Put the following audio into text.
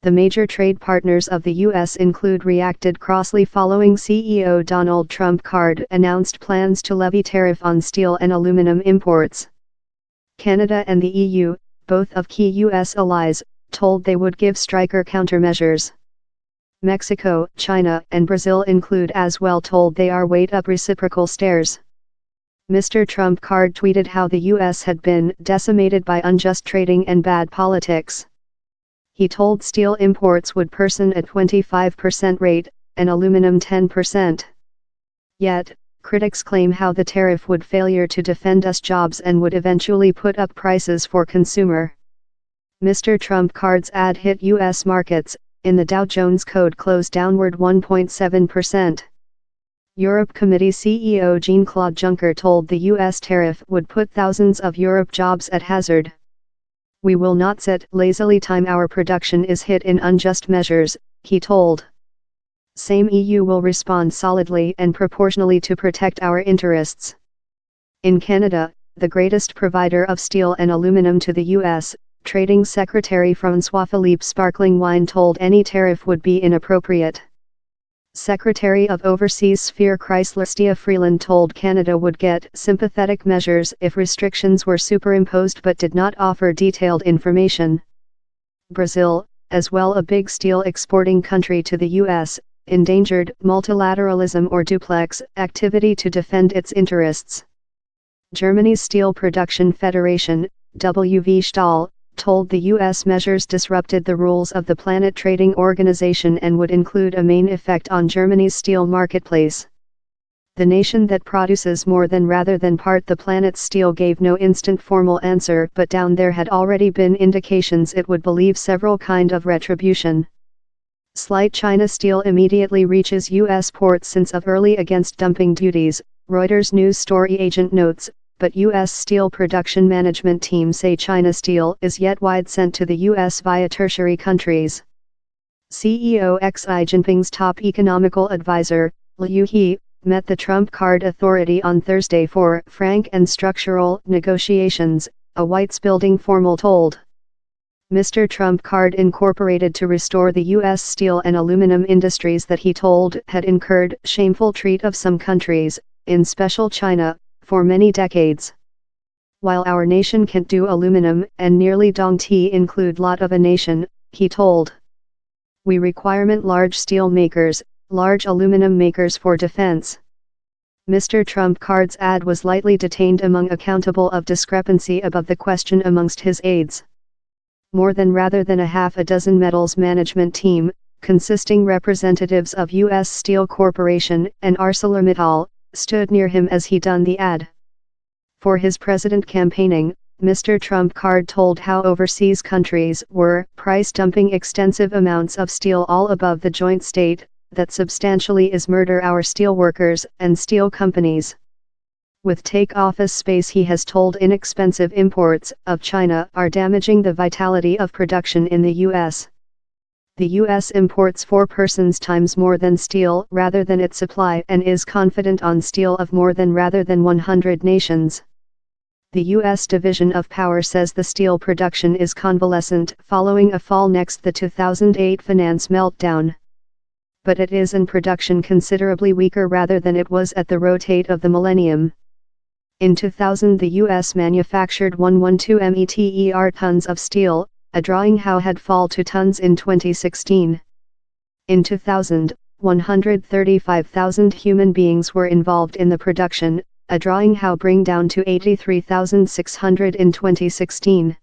The major trade partners of the U.S. reacted crossly following CEO Donald Trump announced plans to levy tariff on steel and aluminum imports. Canada and the EU, both of key U.S. allies, told they would give striker countermeasures. Mexico, China, and Brazil as well told they are wait up reciprocal stares. Mr. Trump tweeted how the U.S. had been decimated by unjust trading and bad politics. He told steel imports would person at 25% rate, and aluminum 10%. Yet, critics claim how the tariff would failure to defend us jobs and would eventually put up prices for consumer. Mr. Trump's ad hit U.S. markets, in the Dow Jones code closed downward 1.7%. Europe Committee CEO Jean-Claude Juncker told the U.S. tariff would put thousands of Europe jobs at hazard. We will not sit lazily time our production is hit in unjust measures, he told. Same EU will respond solidly and proportionally to protect our interests. In Canada, the greatest provider of steel and aluminum to the U.S., Trading Secretary François-Philippe Sparkling Wine told any tariff would be inappropriate. Secretary of Overseas Sphere Chrysler Stia Freeland told Canada would get sympathetic measures if restrictions were superimposed but did not offer detailed information. Brazil, as well a big steel exporting country to the U.S., endangered multilateralism or duplex activity to defend its interests. Germany's Steel Production Federation, WV Stahl, told the U.S. measures disrupted the rules of the Planet Trading Organization and would include a main effect on Germany's steel marketplace. The nation that produces more than rather than part the planet's steel gave no instant formal answer, but down there had already been indications it would believe several kind of retribution. Slight China steel immediately reaches U.S. ports since of early against dumping duties, Reuters news story agent notes, but U.S. steel production management team say China steel is yet wide sent to the U.S. via tertiary countries. CEO Xi Jinping's top economical advisor, Liu He, met the Trump Authority on Thursday for frank and structural negotiations, a White's Building formal told. Mr. Trump incorporated to restore the U.S. steel and aluminum industries that he told had incurred shameful treat of some countries, in special China, for many decades. While our nation can't do aluminum and nearly don't include lot of a nation, he told. We requirement large steel makers, large aluminum makers for defense. Mr. Trump's ad was lightly detained among accountable of discrepancy above the question amongst his aides. More than rather than a half a dozen metals management team, consisting representatives of U.S. Steel Corporation and ArcelorMittal, stood near him as he done the ad. For his president campaigning, Mr. Trump told how overseas countries were price dumping extensive amounts of steel all above the joint state, that substantially is murder our steel workers and steel companies. With take office space he has told inexpensive imports of China are damaging the vitality of production in the U.S. The U.S. imports 4 persons times more than steel rather than its supply and is confident on steel of more than rather than 100 nations. The U.S. Division of Power says the steel production is convalescent following a fall next the 2008 finance meltdown. But it is in production considerably weaker rather than it was at the rotate of the millennium. In 2000 the U.S. manufactured 112 meter tons of steel, a drawing how had fall to tons in 2016. In 2000, 135,000 human beings were involved in the production, a drawing how bring down to 83,600 in 2016.